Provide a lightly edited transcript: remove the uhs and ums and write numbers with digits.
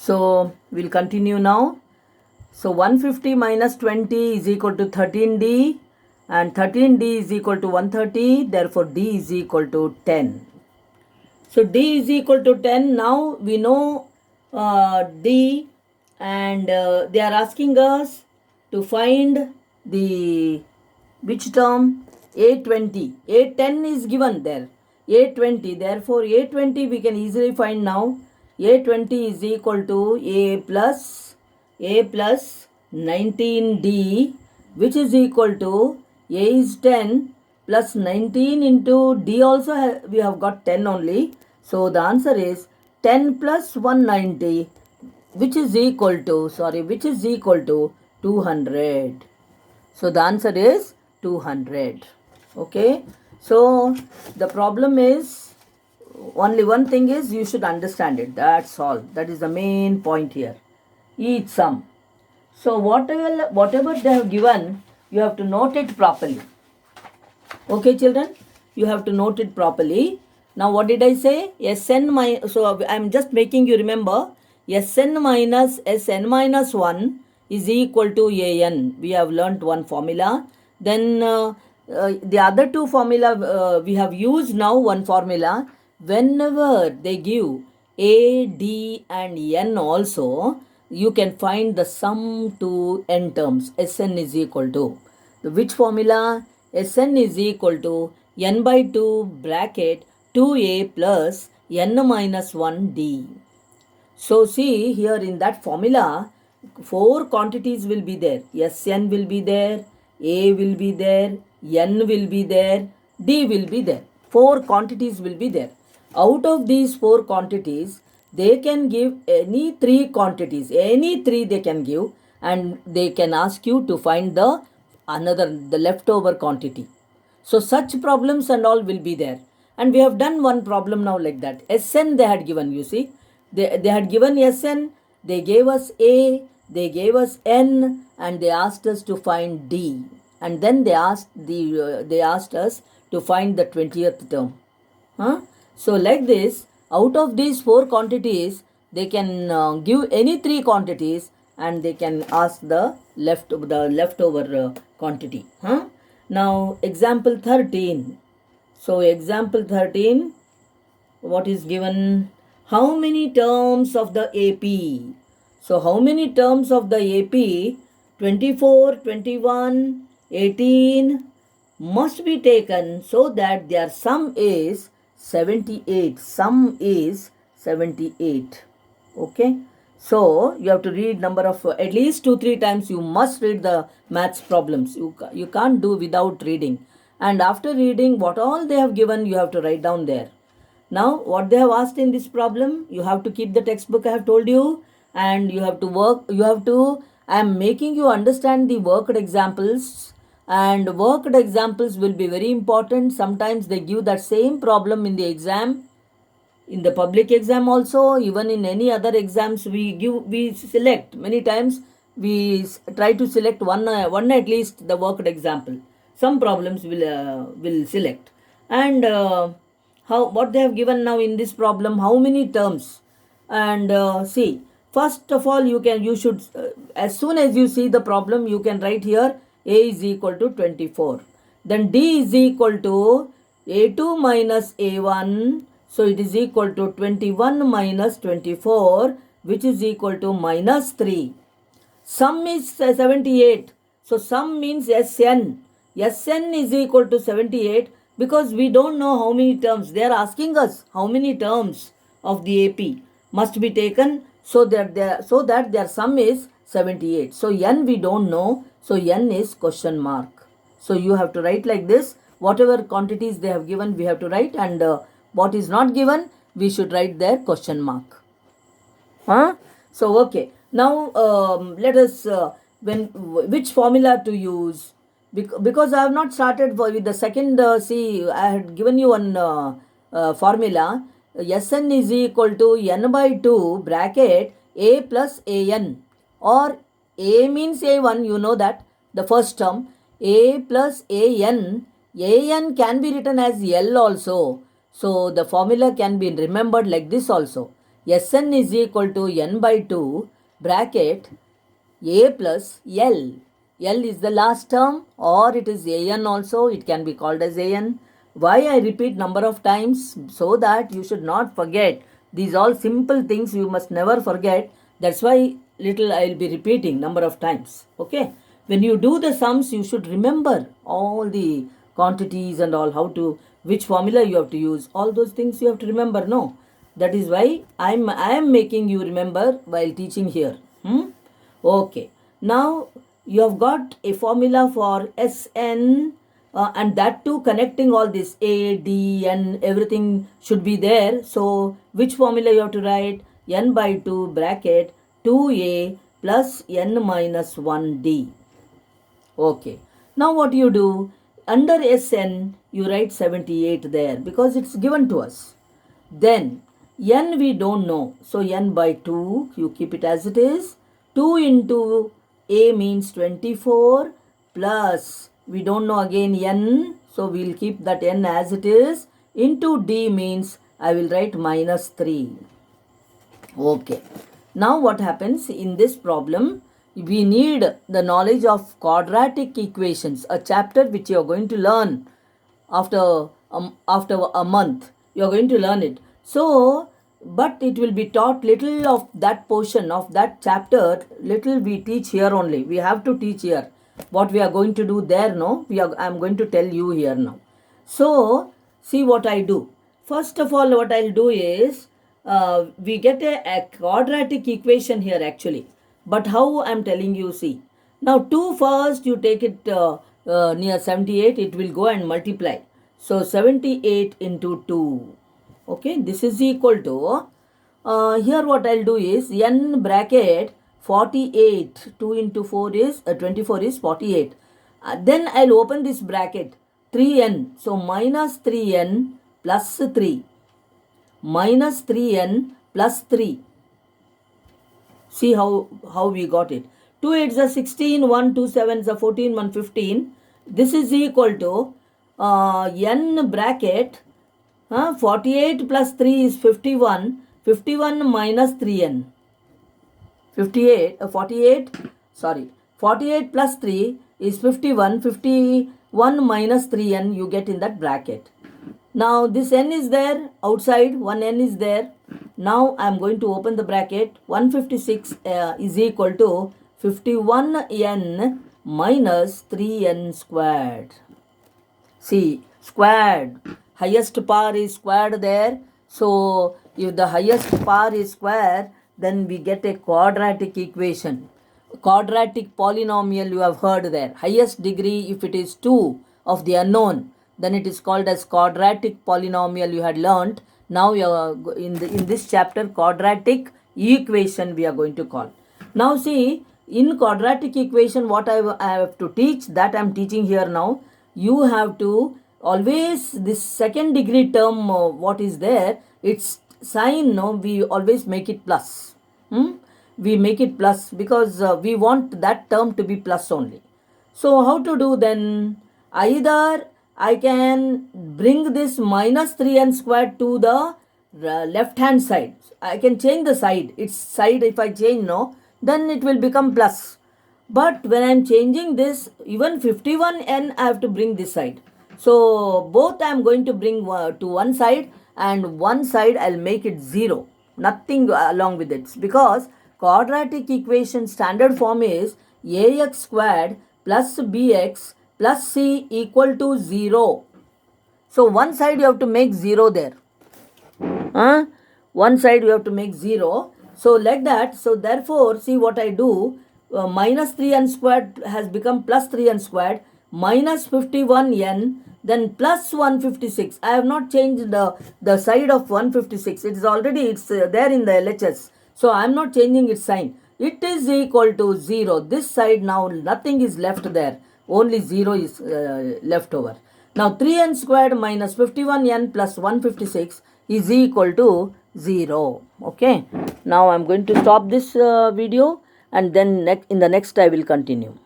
So we'll continue now. So 150 minus 20 is equal to 13D, and 13D is equal to 130. Therefore D is equal to 10. So D is equal to 10. Now we know D, and they are asking us to find the which term? A20. A10 is given there. A20. Therefore A20 we can easily find now. A20 is equal to A plus 19D, which is equal to A is 10 plus 19 into D also we have got 10 only. So the answer is 10 plus 190, which is equal to 200. So the answer is 200. Okay. So the problem is, only one thing is you should understand it. That's all. That is the main point here. Each sum. So whatever they have given, you have to note it properly. Okay, children? You have to note it properly. Now what did I say? So I'm just making you remember. Sn minus 1 is equal to an. We have learnt one formula. Then the other two formula, we have used now one formula. Whenever they give a, d and n also, you can find the sum to n terms. Sn is equal to which formula? Sn is equal to n by 2 bracket 2a plus n minus 1d. So see here in that formula, 4 quantities will be there. Sn will be there, a will be there, n will be there, d will be there. 4 quantities will be there. Out of these 4 quantities, they can give any 3 quantities. Any 3 they can give, and they can ask you to find the leftover quantity. So such problems and all will be there. And we have done one problem now like that. Sn they had given, you see. They had given Sn, they gave us A, they gave us N, and they asked us to find D. And then they asked us to find the 20th term. So like this, out of these 4 quantities, they can give any 3 quantities, and they can ask the leftover quantity. Now example 13. So example 13, what is given? How many terms of the AP? So how many terms of the AP? 24, 21, 18 must be taken so that their sum is 78. Sum is 78. Okay. So you have to read number of at least 2-3 times. You must read the maths problems. You can't do without reading. And after reading what all they have given, you have to write down there. Now what they have asked in this problem, you have to keep the textbook I have told you, and you have to work. I am making you understand the worked examples, and worked examples will be very important. Sometimes they give that same problem in the exam, in the public exam also, even in any other exams we select. Many times we try to select one at least the worked example. Some problems will select. And what they have given now in this problem, how many terms? And see, first of all, you should as soon as you see the problem, you can write here a is equal to 24. Then d is equal to a2 minus a1. So it is equal to 21 minus 24, which is equal to minus 3. Sum is 78. So sum means Sn. Sn is equal to 78, because we don't know how many terms. They are asking us how many terms of the AP must be taken so that their sum is 78. So n we don't know. So n is question mark. So you have to write like this. Whatever quantities they have given, we have to write, and what is not given, we should write their question mark. So okay. Now let us which formula to use. Because I have not started with the second, see, I had given you one formula. Sn is equal to n by 2 bracket a plus an, or a means a1, you know that, the first term, a plus an can be written as L also. So the formula can be remembered like this also. Sn is equal to n by 2 bracket a plus L. L is the last term, or it is an also, it can be called as an. Why I repeat number of times? So that you should not forget. These all simple things you must never forget. That's why little I will be repeating number of times. Okay. When you do the sums, you should remember all the quantities and all, how to, which formula you have to use. All those things you have to remember. No. That is why I am making you remember while teaching here. Okay. Now you have got a formula for Sn, and that too connecting all this A, D, N, everything should be there. So which formula you have to write? N by 2 bracket 2A plus N minus 1D. Okay. Now what you do? Under Sn you write 78 there because it's given to us. Then N we don't know. So N by 2 you keep it as it is. 2 into A means 24 plus we don't know again N, so we'll keep that N as it is, into D means I will write minus 3. Okay. Now what happens in this problem? We need the knowledge of quadratic equations, a chapter which you are going to learn after a month. You are going to learn it. So, but it will be taught little of that portion of that chapter, little we teach here only. We have to teach here. What we are going to do there, no? I am going to tell you here now. So, see what I do. First of all, what I'll do is, we get a quadratic equation here actually. But how I am telling you, see. Now, 2 first, you take it near 78, it will go and multiply. So, 78 into 2. Okay, this is equal to, here what I'll do is, n bracket 48, 2 into 4 is, 24 is 48. Then I'll open this bracket, 3n, so minus 3n plus 3. Minus 3n plus 3. See how we got it. 2 8s are 16, 1 2 7s are 14, 1 15. This is equal to n bracket 48 plus 3 is 51. 51 minus 3n. 48 plus 3 is 51. 51 minus 3n you get in that bracket. Now this n is there outside, one n is there. Now I am going to open the bracket. 156 is equal to 51n minus 3n squared. See, squared. Highest power is squared there. So if the highest power is square, then we get a quadratic equation. Quadratic polynomial you have heard there. Highest degree, if it is 2 of the unknown, then it is called as quadratic polynomial you had learnt. Now you are in this chapter, quadratic equation we are going to call. Now see, in quadratic equation what I have to teach, that I am teaching here now. You have to always, this second degree term what is there, its sign, no, we always make it plus. We make it plus because we want that term to be plus only. So how to do then? Either I can bring this minus 3n squared to the left hand side. I can change the side. Its side, if I change, no, then it will become plus. But when I am changing this, even 51n I have to bring this side. So both I am going to bring to one side, and one side I'll make it 0. Nothing along with it. Because quadratic equation standard form is ax squared plus bx plus c equal to 0. So one side you have to make 0 there. One side you have to make 0. So like that. So therefore, see what I do. Minus 3n squared has become plus 3n squared, minus 51n, then plus 156. I have not changed the side of 156. It is already, it's there in the LHS. So I am not changing its sign. It is equal to 0. This side now nothing is left there. Only 0 is left over. Now 3n squared minus 51n plus 156 is equal to 0. Okay. Now I am going to stop this video, and then in the next I will continue.